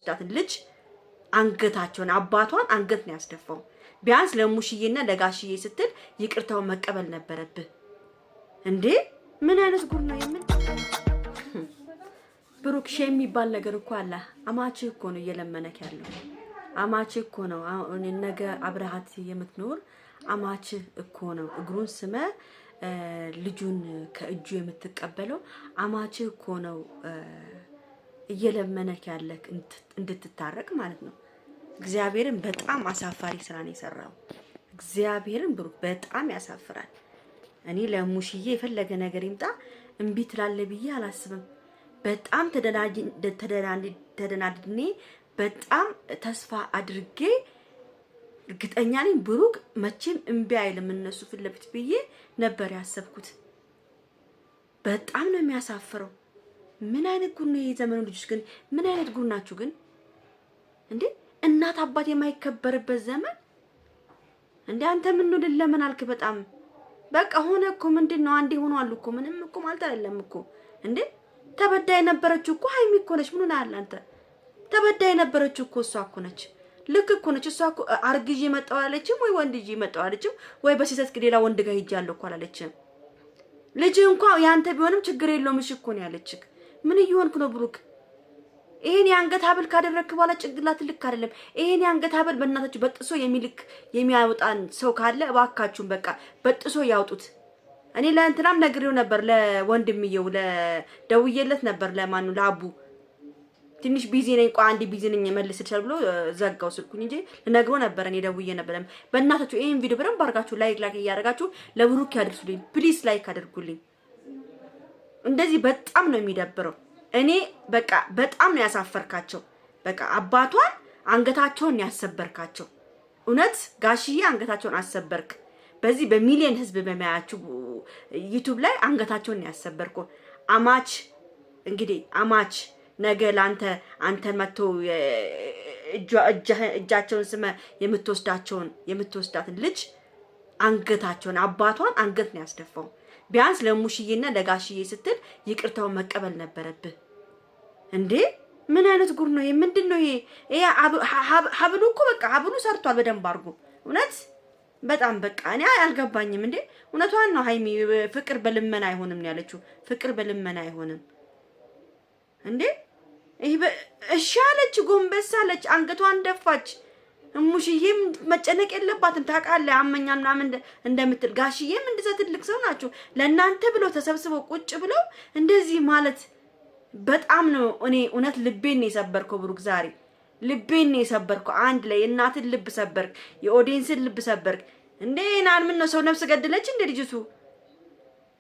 ዳትን ልጅ አንገታቸውን አባቷን አንገት ነው ያስደፋው ቢያንስ ለሙሽዬና ለጋሽዬ ስትል ይቅርታውን መቀበል ነበረብህ እንዴ ምን አይነት ጉር ነው የምን ብሩክ ሼም የሚባል ነገር እኮ አለ አማች እኮ ነው እየለመነክ ያለው አማች እኮ ነው አሁን ነገ አብረሃት የምትኖር አማች እኮ ነው እግሩን ስመ ልጁን ከእጁ የምትቀበለው አማች እኮ ነው እየለመነክ ያለክ እንድትታረቅ ማለት ነው እግዚአብሔርን በጣም አሳፋሪ ስራ ነው የሰራው እግዚአብሔርን ብሩክ በጣም ያሳፍራል እኔ ለሙሽዬ የፈለገ ነገር ይምጣ እንቢ ትላለ ብዬ አላስብም በጣም ተደናድኔ በጣም ተስፋ አድርጌ እርግጠኛ ነኝ ብሩክ መቼም እንቢ አይልም እነሱ ፍለፊት ብዬ ነበር ያሰብኩት በጣም ነው የሚያሳፍረው ምን አይነት ጉድ ነው የዘመኑ ልጆች ግን ምን አይነት ጉድ ናችሁ ግን እንዴ እናት አባት የማይከበርበት ዘመን እንዴ አንተ ምን ነው ለምን አልክ በጣም በቃ ሆነ እኮ ምንድነው አንዴ ሆኗል እኮ ምንም እኮ ማለት አይደለም እኮ እንዴ ተበዳይ ነበረች እኮ ሃይሚ እኮ ነች ምን ነው አለ አንተ ተበዳይ ነበረች እኮ እሷ እኮ ነች ልክ እኮ ነች እሷ እኮ አርግጂ መጣው አለችም ወይ ወንድጂ መጣው አለችም ወይ በሲሰት ሌላ ወንድ ጋር ሄጃለሁ እኮ አላለችም ልጅ እንኳን ያንተ ቢሆንም ችግር የለውም እሺ እኮ ነው ያለችክ ምን ይሆንኩ ነው ብሩክ ይሄን ያንገት ሀብል ካደረክ በኋላ ጭንቅላት ልክ አይደለም ይሄን ያንገት ሀብል በእናታችሁ በጥሶ የሚልክ የሚያወጣን ሰው ካለ እባካችሁን በቃ በጥሶ ያውጡት እኔ ለእንትናም ነግሬው ነበር ለወንድምየው ለደውዬለት ነበር ለማኑ ለአቡ ትንሽ ቢዚ ነኝ ቆይ አንዲ ቢዚ ነኝ መልስልሻል ብሎ ዘጋው ስልኩኝ እንጂ ለነግሮ ነበር እኔ ደውዬ ነበር በእናታችሁ ይሄን ቪዲዮ በደንብ አርጋችሁ ላይክ ያደርጋችሁ ለብሩክ ያድርሱልኝ ፕሊስ ላይክ አድርጉልኝ እንደዚህ በጣም ነው የሚደብረው እኔ በቃ በጣም ነው ያሳፈርካቸው በቃ አባቷን አንገታቸውን ያሰበርካቸው እውነት ጋሽዬ አንገታቸውን አሰበርክ በዚህ በሚሊዮን ህዝብ በማያችሁ ዩቲዩብ ላይ አንገታቸውን ያሰበርኩ አማች እንግዲህ አማች ነገ ላንተ አንተ መጥቶ እጃቸውን ስመ የምትወስዳትን ልጅ አንገታቸውን አባቷን አንገት ነው ያስደፋው ቢያንስ ለሙሽዬና ለጋሽዬ ስትል ይቅርታውን መቀበል ነበረብህ እንዴ ምን አይነት ጉር ነው ምንድነው ይሄ ሀብሉ እኮ በቃ ሀብሉ ሰርቷል በደንብ አርጉ እውነት በጣም በቃ እኔ አልገባኝም እንዴ እውነቷን ነው ሃይሚ ፍቅር በልመና አይሆንም ነው ያለችው ፍቅር በልመና አይሆንም እንዴ ይሄ እሺ አለች ጎንበስ አለች አንገቷን ደፋች ሙሽዬም መጨነቅ የለባትም ታውቃለህ አመኛም ምናምን እንደምትል ጋሽዬም እንደዛ ትልቅ ሰው ናቸው ለእናንተ ብለው ተሰብስበው ቁጭ ብለው እንደዚህ ማለት በጣም ነው እኔ እውነት ልቤን ነው የሰበርከው ብሩክ ዛሬ ልቤን ነው የሰበርከው አንድ ላይ እናትን ልብ ሰበርክ የኦዲየንስን ልብ ሰበርክ እንዴ ናን ምን ነው ሰው ነፍስ ገደለች እንደ ልጅቱ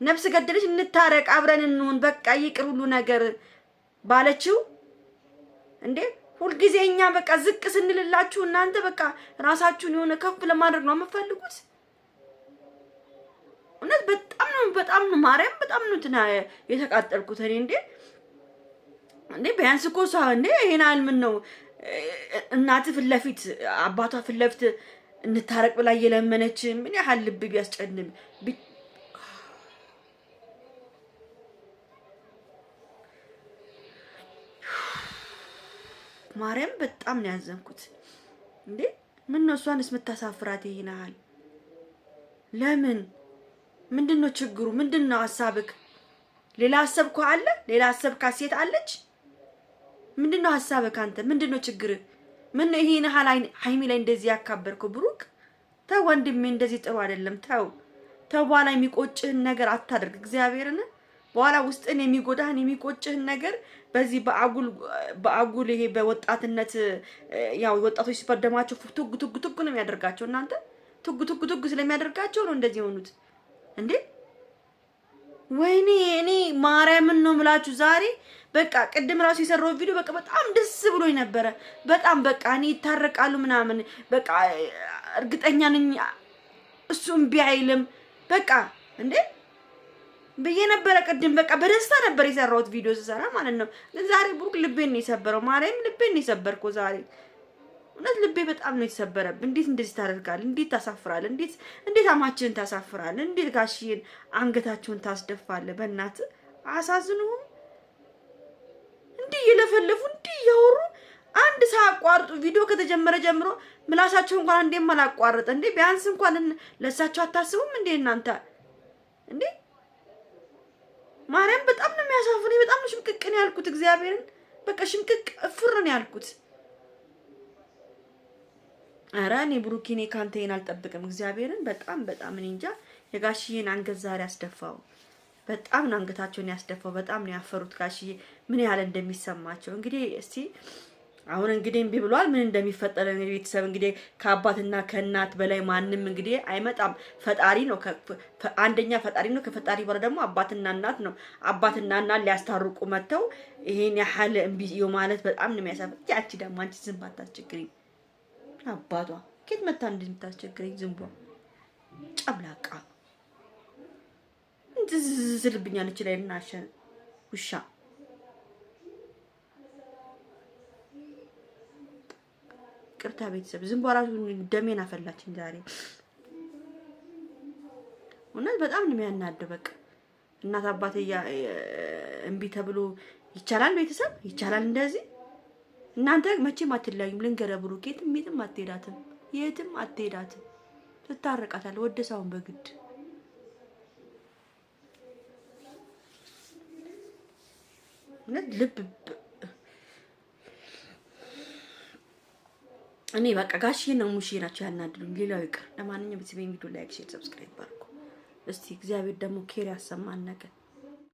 ነፍስ ገደለች እንታረቅ አብረን እንሁን በቃ ይቅር ሁሉ ነገር ባለችው እንዴ ሁሉ ጊዜኛ በቃ ዝቅ ስንልላችሁ እናንተ በቃ ራሳችሁን የሆነ ከፍ ለማድረግ ነው የምትፈልጉት እውነት በጣም ነው ማርያም በጣም ነው እንትና የተቃጠልኩት እኔ እንዴ ቢያንስ እኮ ሰው እንዴ ይሄናል ምን ነው እናት ፍለፊት አባቷ ፍለፊት እንታረቅ ብላ እየለመነች ምን ያህል ልብ ቢያስጨንም ማርያም በጣም ነው ያዘንኩት እንዴ ምን ነው እሷንስ መታሳፍራት ይሄናል ለምን ምንድነው ችግሩ ምንድነው ሐሳብክ ሌላ ሐሳብኩ አለ ሌላ ሐሳብ ካሴት አለች ምንድነው ሐሳብክ አንተ ምንድነው ችግር ምን ነው ይሄን ሃይሚ ላይ እንደዚህ ያካበርከው ብሩክ ተው ወንድሜ እንደዚህ ጥሩ አይደለም ተው በኋላ የሚቆጭህን ነገር አታድርግ እግዚአብሔርን በኋላ ውስጥን የሚጎዳህን የሚቆጭህን ነገር በዚህ በአጉል ይሄ በወጣትነት ያው ወጣቶች ሲፈደማቸው ቱግ ነው የሚያደርጋቸው እናንተ ቱግ ስለሚያደርጋቸው ነው እንደዚህ ሆኑት እንዴ ወይኔ እኔ ማርያምን ነው ምላችሁ ዛሬ በቃ ቅድም ራሱ የሰራው ቪዲዮ በቃ በጣም ደስ ብሎኝ ነበር በጣም በቃ እኔ ይታረቃሉ ምናምን በቃ እርግጠኛ ነኝ እሱም ቢያይልም በቃ እንዴ በየነበረ ቅድም በቃ በደስታ ነበር የሰራውት ቪዲዮ ሰራ ማለት ነው ዛሬ ብሩክ ልቤን ነው የሰበረው ማርያም ልቤን ነው የሰበርኩ ዛሬ እውነት ልቤ በጣም ነው የተሰበረብ እንዴት እንደዚህ ታደርጋለህ እንዴት ታሳፍራለህ እንዴት አማችን ታሳፍራለህ እንዴት ጋሽዬን አንገታቸውን ታስደፋለህ በእናት አሳዝኑም እንዴ ይለፈልፉ እንዴ ያወሩ አንድ ሳያቋርጡ ቪዲዮ ከተጀመረ ጀምሮ ምላሳቸው እንኳን እንዴም አላቋረጠ እንዴ? ቢያንስ እንኳን ለሳቸው አታስቡም እንዴ እናንተ እንዴ? ማርያም በጣም ነው የሚያሳፍሩኝ። በጣም ነው ሽምቅቅ ነው ያልኩት። እግዚአብሔርን በቃ ሽምቅቅ እፍር ነው ያልኩት። ኧረ እኔ ብሩኬ እኔ ካንተ ይሄን አልጠብቅም። እግዚአብሔርን በጣም እኔ እንጃ። የጋሽዬን አንገት ዛሬ አስደፋው። በጣም ነው አንገታቸውን ያስደፋው። በጣም ነው ያፈሩት ጋሽዬ ምን ያህል እንደሚሰማቸው። እንግዲህ እስቲ አሁን እንግዲህ እምቢ ብሏል። ምን እንደሚፈጠር እንግዲህ ቤተሰብ እንግዲህ ከአባትና ከእናት በላይ ማንም እንግዲህ አይመጣም። ፈጣሪ ነው አንደኛ ፈጣሪ ነው። ከፈጣሪ በኋላ ደግሞ አባትና እናት ነው። አባትና እናት ሊያስታርቁ መተው ይሄን ያህል እምቢ ማለት በጣም ነው የሚያሳፍር። ያቺ ደግሞ አንቺ ዝም ባታስቸግሪኝ አባቷ ከየት መታ እንደምታስቸግረኝ ዝምቧ ጨብላቃ ዝልብኛለች ላይ እናሸ ውሻ ቅርታ ቤተሰብ ዝምቧ ራሱ ደሜን አፈላችኝ ዛሬ። እውነት በጣም ነው የሚያናደው። በቃ እናት አባቴ እምቢ ተብሎ ይቻላል? ቤተሰብ ይቻላል እንደዚህ? እናንተ መቼም አትለያዩም። ልንገርህ ብሩክ የትም አትሄዳትም፣ የትም አትሄዳትም። ትታረቃታለህ ወደ ሳውን በግድ ልብ እኔ በቃ ጋሽዬ ነው ሙሼ ናቸው ያናድሉኝ። ሌላው ይቅር። ለማንኛውም ቤተሰብ ቪዲዮ ላይክ፣ ሼር፣ ሰብስክራይብ አድርጉ። እስቲ እግዚአብሔር ደግሞ ኬር ያሰማን ነገር